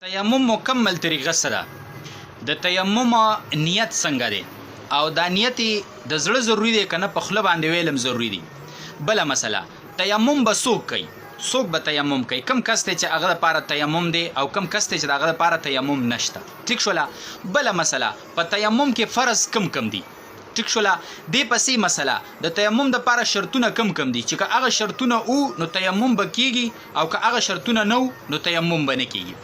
تیمم مکمل طریقه سره د تیمم نیت څنګه دی او دا نیت د زړه ضروری دی کنه په خله باندې ویلم ضروری دی. بل مسله تیمم به څوک کوي، څوک به تیمم کوي، کم کس ته چې هغه لپاره تیمم دی او کم کس ته چې هغه لپاره تیمم نشته. ٹھیک شولا. بل مسله په تیمم کې فرض کم کم دي. ٹھیک شولا. دی پسې مسله د تیمم د لپاره شرطونه کم کم دي چې که هغه شرطونه او نو تیمم به کیږي او که هغه شرطونه نو نو تیمم به نه کیږي.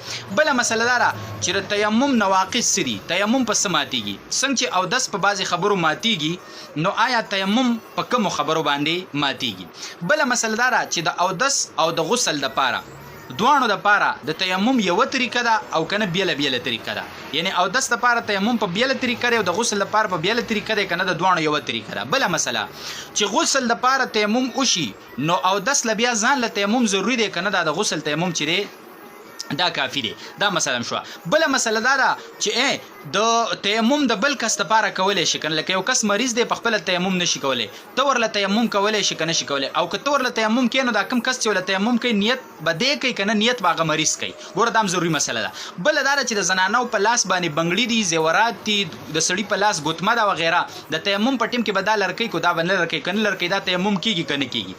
بل مسله دا چې د تیمم نواقص دي، تیمم په څه ماتیږي، څنګه چې اودس په بعضې خبرو ماتیږي نو آیا تیمم په کومو خبرو باندې ماتیږي. بل مسله دا چې د اودس او د غسل لپاره دوانو د پاره د تیمم یو طریقه ده او کنه بیله طریقه ده، یعنی اودس لپاره تیمم په بیله طریقه ده او د غسل لپاره په بیله طریقه ده، کنه د دوانو یو طریقه ده. بل مسله چې غسل لپاره تیمم وشي نو اودس ل بیا ځان له تیمم ضروری دی، کنه د غسل تیمم چې دی دا کافی دی. دا مثلا شو. بل مسله دا ده چې د تیمم د بل کس لپاره کولای شي، کنه لکه یو کس مریض دی په خپل تیمم نشي کولای، تو ورله تیمم کولای شي کنه شي کولای، او که تو ورله تیمم کینو دا کم کس چې ول تیمم کوي نیت بده کوي کنه نیت باغه مریض کوي. ګوره دا ضروری مسله ده. بل دا چې د زنانو په لاس باندې بنگړي دي، زیورات دي، د سړی په لاس ګوتمه دا وغیرہ د تیمم په ټیم کې بدل لړکی کو دا بنل لړکی کنه لړکی دا تیمم کیږي کنه کیږي.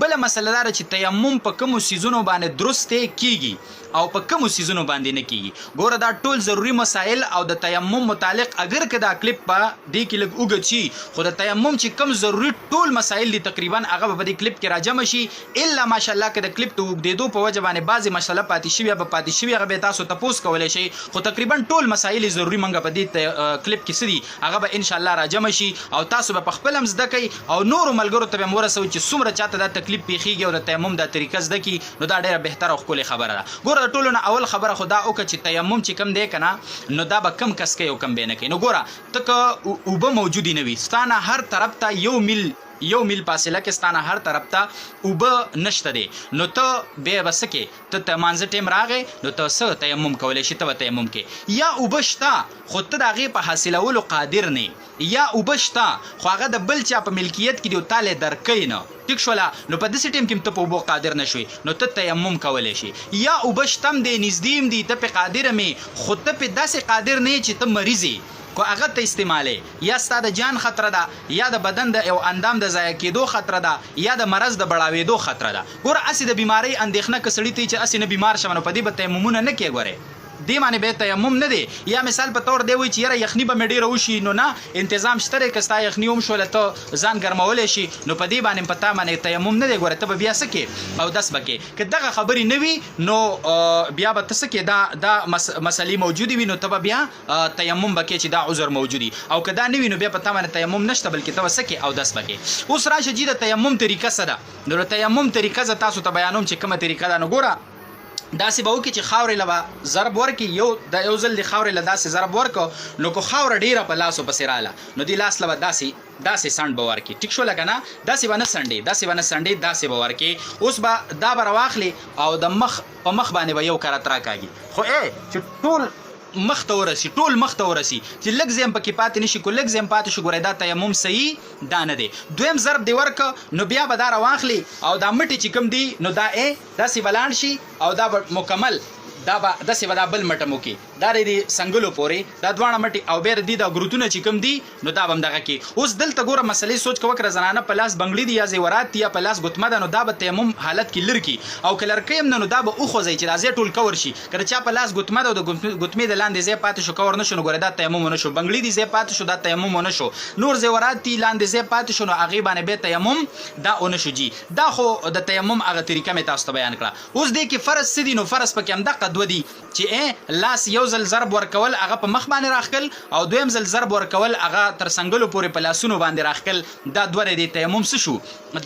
بل مسله دا چې تیمم په کوم سيزونو باندې درسته کیږي او په کوم سيزونو باندې نه کیږي. ګوره دا ټول ضروری مسائل او د تیمم متعلق اگر که دا کلیپ په دې کې لږ وګچی خو د تیمم چې کم ضروری ټول مسائل دي تقریبا هغه په دې کلیپ کې راجم شي، الا ماشاءالله که د کلیپ ته وګدیدو په وجه باندې بعضی مسله پاتې شوی به پاتې شوی هغه به تاسو تاسو کولای شي، خو تقریبا ټول مسائل ضروری منګه په دې کلیپ کې سړي هغه به ان شاء الله راجم شي او تاسو به خپل هم زده کوي او نور ملګرو ته به مورسو چې څومره چاته دا تکلیف پیخیږي او د تیمم د طریقې زده کی نو دا ډیره بهتره او خپل خبره ده. ګوره ټولو نه اول خبره خدا او چې تیمم چې کم دی کنه نو دا به کم کس کوي او کم به نه کوي. نو ګوره تک اوبه موجودی نه وي ستانه هر طرف ته یو میل فاصله کې ستانه هر طرف ته اوبه نشته دی، نو ته به وسکه ته مانځ ټیم راغې نو ته څه تیمم کولای شي، ته تیمم کې یا اوبه شته خو ته د هغې په حاصلولو قادر نه، یا اوبه شته خو هغه د بل چا په ملکیت کې دی او تاله درکوي نه. ټیک شوله. نو په داسې ټیم کې ته په اوبو قادر نه شوي نو ته تیمم کولی شي. یا اوبه شته هم دی نږدې هم دي ته پې قادر مې خو ته پې داسې قادر نه یې چې ته مریض یې کو هغه ته استعمالی، یا ستا د جان خطره ده یا د بدن د یو اندام د ضایع کېدو خطره ده یا د مرض د بړاوېدو خطره ده. ګوره هسې د بیمارۍ اندېښنه که سړي ته چې هسې نه بیمار شوه نو په دې به تیممونه نه کوي. ګورې دې معنی به تیمم نه دی. یا مثال په طور دی وایي چې یاره یخني به مې ډېره وشي نو نه انتظام شته دی، که ستا یخني هم شوله ته ځان ګرمولی شي نو په دې باندې په تا باندې تیمم نه دی. ګوره ته به بیا څه کې اودس به کې، که دغه خبرې نه وي نو بیا به ته څه کې دا مسلې موجودې وي نو ته به بیا تیمم به کې چې دا عذر موجودي، او که دا نه وي نو بیا په تا باندې تیمم نشته بلکې ته به څه کې اودس به کې. اوس راشه جي د تیمم طریقه څه ده. نو د تیمم طریقه زه تاسو ته بیانوم چې کومه طریقه ده. نو ګوره داسې به وکړي چې خاورې له به ضرب ورکړي، یو ځل د خاورې له داسې ضرب ورکړو نو که خاوره ډېره په لاسو پسې راله نو دې لاس له به داسې سنډ به ورکړي. ټیک شوله که نه، داسې به نه سنډې داسې به ورکړي. اوس به دا به راواخلي او د مخ په مخ باندې به یو کرت راکاږي، خو چې ټول مخ ته ورسي چې لږ زیم پکې پاتې نشي، کو لږ زیم پاتې شو ګورئ دا تیمم صحیح دا نه دی. دویم ضرب دی ورکه نو بیا به دا راواخلي او دا مټې چې کوم دی نو دا داسې به لاړ شي او دا به مکمل دا به داسې به دا بل مټه مو کې دا د سنګلو پورې دا دواړه مټې او بیا د دې دا ګروتونه چې کوم دي نو دا به هم دغه کې. اوس دلته ګوره مسلې سوچ کوه که زنانه په لاس بنګړي دي یا زیورات دي یا په لاس ګوتمه ده نو دا به تیمم حالت کې لر کي، او که لرکۍ هم نه نو دا به وخوځئ چې دا ځای ټول کور شي. که د چا په لاس ګوتمه ده او د ګوتمې د لاندې ځای پاتې شو کور نه شو نو ګوره دا تیمم ونه شو، بنګړي دي ځای پاتې شو دا تیمم ونه شو، نور زیورات دي لاندې ځای پاتې شو نو هغې باندې بیا تیمم دا ونه شو. جي دا خو د تیمم هغه طریقه مې تاسو ته بیان کړه. اوس دې کې فرض څه دي؟ نو فرض پکې همدغه دوه دي چې لاس یو ځل ضرب ورکول هغه په مخ باندې راخکل او دویم ځل ضرب ورکول هغه تر سنګلو پورې په لاسونو باندې راخکل. دا دوه دی تیمم څه شو؟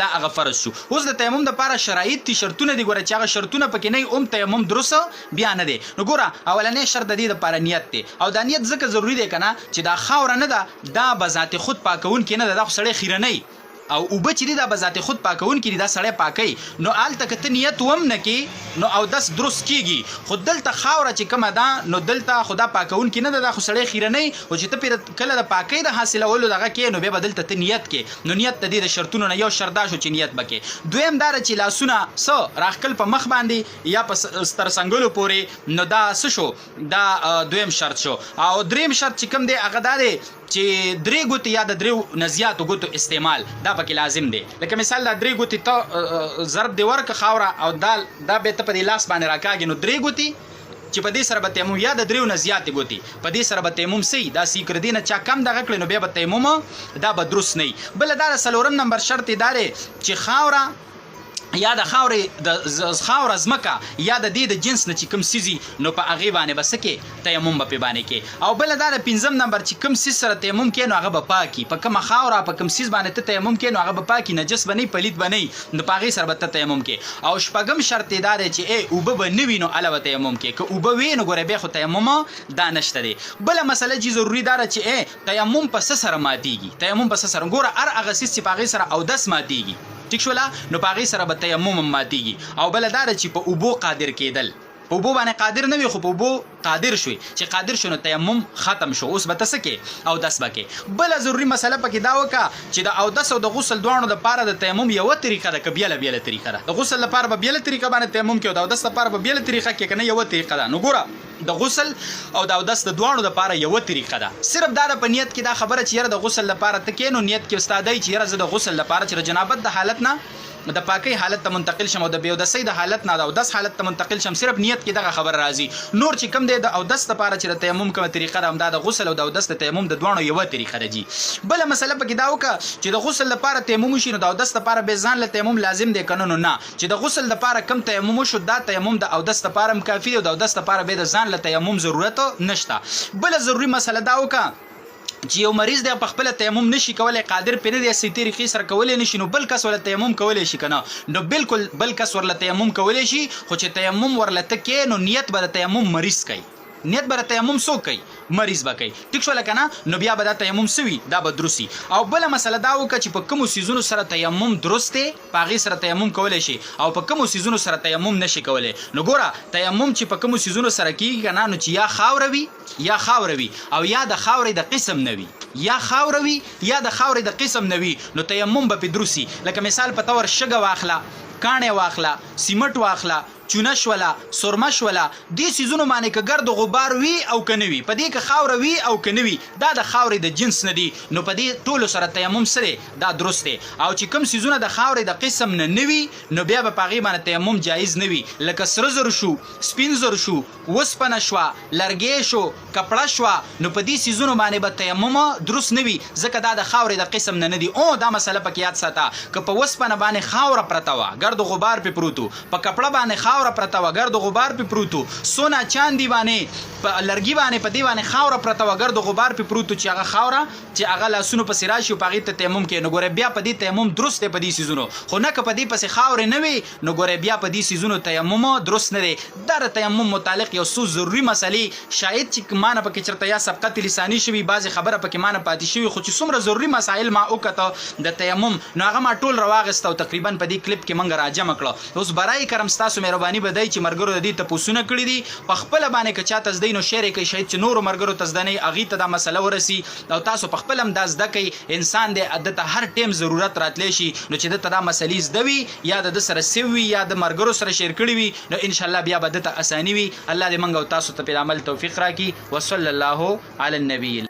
دا هغه فرض شو. اوس د تیمم دپاره شرایط دي، شرطونه دي. ګوره چې هغه شرطونه پکې نه وي تیمم درست بیا نه دی. نو ګوره اولنی شرط د دې دپاره نیت دی، او دا نیت ځکه ضروري دی که نه چې دا خاوره نه ده دا به ذات خود پاکونکې نه ده، دا خو سړی خیرنی او اوبه چې دي دا به ذات خود پاکون کړي دا سړی پاکي نو هلته که ته نیت وم نه کې نو اودس درست کېږي خو دلته خاوره چې کومه ده نو دلته خو دا پاکون کې نه ده دا خو سړی خیرنی خو چې ته پرې کله د پاکۍ د حاصلولو دغه کې نو بیا به دلته ته نیت کې نو نیت د دې د شرطونو نه یو شرط دا شو چې نیت به کې دویم دا چې لاسونه څه راښکل په مخ باندې یا په ستر څنګلو پورې نو دا څه شو دا دویم شرط شو او دریم شرط چې کوم دی هغه دا دی چې درې ګوتې یا د دریو نه زیاتو ګوتو استعمال دا پکې لازم دی لکه مثال دا درې ګوتې ته ضرب دی ورکه خاوره او دا بیا ته په دې لاس باندې راکاږي نو درې ګوتې چې په دې سره به تیمم یا د دریو نه زیاتې ګوتې په دې سره به تیمم صحیح دا سیکر دی نه چا کم دغه کړی نو بیا به تیمم دا به درست نه وي بله دا د څلورم نمبر شرط یې دا دی چې خاوره یا د خاورې د خاوره ځمکه یا د دې د جنس نه چې کوم څیز نو په هغې باندې به څه کې تیمم به پې باندې کې او بله دا د پنځم نمبر چې کوم څیز سره تیمم کې نو هغه به پاکي په کومه خاوره په کوم څیز باندې ته تیمم کې نو هغه به پاکي نجس به نه پلید به نه نو په هغې سره به ته تیمم کې او شپږم شرط یې دا دی چې اوبه به نه وي نو هله به تیمم کې که اوبه وي نو ګوره بیا خو تیمم دا نشته دی بله مسله چې ضروري دا ده چې تیمم په څه سره ماتېږي تیمم په څه سره ګوره هر هغه څیز چې په هغې سره اودس ماتېږي ټیک شوله نو په هغې سره به تیمم هم ماتېږي او بله دا ده چې په اوبو قادر کېدل په اوبو باندې قادر نه وي خو په اوبو قادر شوي چې قادر شو نو تیمم ختم شو اوس به ته څه کې اودس به کې بله ضروري مسله پکې دا وکړه چې د اودس او د غسل دواړو دپاره د تیمم یوه طریقه ده که بیله بیله طریقه ده د غسل لپاره به بیله طریقه باندې تیمم کې او د اودس لپاره به بیله طریقه کې که نه یوه طریقه ده نو ګوره د غسل او د اودس د دواړو دپاره یوه طریقه ده صرف دا ده په نیت کې دا خبره چې یاره د غسل لپاره ته کې نو نیت کې ستا دی چې یاره زه د غسل لپاره چې د جنابت د حالت نه د پاکۍ حالت ته منتقل شم او د بېودسۍ د حالت نه د اودس حالت ته منتقل شم صرف نیت کې دغه خبر راځي نور چې کوم دی د اودس لپاره چې د تیمم کومه طریقه ده همدا د غسل او د اودس د تیمم د دواړو یوه طریقه ده جي بله مسله پکې دا وکړه چې د غسل لپاره تیمم وشي نو د اودس لپاره بې ځان له تیمم لازم دی که نه چې د غسل لپاره کم تیمم وشو دا تیمم د اودس لپاره هم کافي دی او د اودس لپاره بیا د ځان له تیمم ضرورت نشته بله ضروري مسله دا وکړه چې یو مریض دی په خپله تیمم نشي کولی قادر پرې نه دی صحیح طریقې سره کولی نشي نو بل کس ورله تیمم کولی شي که نه نو بالکل بل کس ورله تیمم کولی شي خو چې تیمم ورله ته کې نو نیت به د تیمم مریض کوي نیت به د تیمم څوک کوي مریض به کوي ټیک شوله که نه نو بیا به دا تیمم څه وي دا به درست وي او بله مسله دا وکړه چې په کومو څیزونو سره تیمم درست دی په هغې سره تیمم کولی شي او په کومو څیزونو سره تیمم نشي کولی نو ګوره تیمم چې په کومو څیزونو سره کېږي که نه نو چې یا خاوره وي یا خاوره وي او یا د خاورې د قسم نه وي یا خاوره وي یا د خاورې د قسم نه وي نو تیمم به پې دروسي لکه مثال په طور شګه واخله کاڼې واخله سیمټ واخله چونه شوله سرمه شوله دې څیزونو باندې که ګرد غبار وي او که نه وي په دې که خاوره وي او که نه وي دا د خاورې د جنس نه دي نو په دې ټولو سره تیمم څه دا درست دی او چې کوم څیزونه د خاورې د قسم نه وي نو بیا به په هغې باندې تیمم جایز نه وي لکه سره زر شو سپین زر شو وسپنه شوه لرګی شو کپړه شوه نو په دې څیزونو باندې به تیمم درست نه وي ځکه دا د خاورې د قسم نه دي او دا مسله پکې یاد ساته که په وسپنه باندې خاوره پرته وه ګرد غبار پې پروت و په کپړه باندې خاوره پرته وه ګرد غبار پې پروت و سونه چاندي باندې په لرګي باندې په دې باندې خاوره پرته وه ګرد غبار پې پروت و چې هغه خاوره چې هغه لاسونو پسې راشي او په هغې ته تیمم کوي نو ګوره بیا په دې تیمم درست دی په دې څیزونو خو نه که په دې پسې خاورې نه وي نو ګوره بیا په دې څیزونو تیمم درست نه دی دا د تیمم متعلق یو څو ضروري مسلې شاید چې ما نه پکې چېرته یا سبقت لساني شوي بعضې خبره پکې ما نه پاتې شوي خو چې څومره ضروري مسایل ما وکته د تیمم نو هغه ما ټول راواغېسته او تقریبا په دې کلیپ کې موږ راجمع کړه اوس برای کرم ستاسو مهرباني به دی چې ملګرو د دې تپوسونه کړي دي په خپله باندې که چاته زده نو شیر یې کوئ شاید چې نورو ملګرو ته زده نه وي هغې ته دا مسله ورسي او تاسو په خپله هم دا زده کوئ انسان دی ده ته هر ټیم ضرورت راتلی شي نو چې ده ته دا مسلې زده وي یا د ده سره سوي وي یا د ملګرو سره شیر کړي وي نو انشاءالله بیا به ده ته اساني وي الله دې موږ او تاسو ته پرې عمل توفیق راکړي وصلی الله علی النبي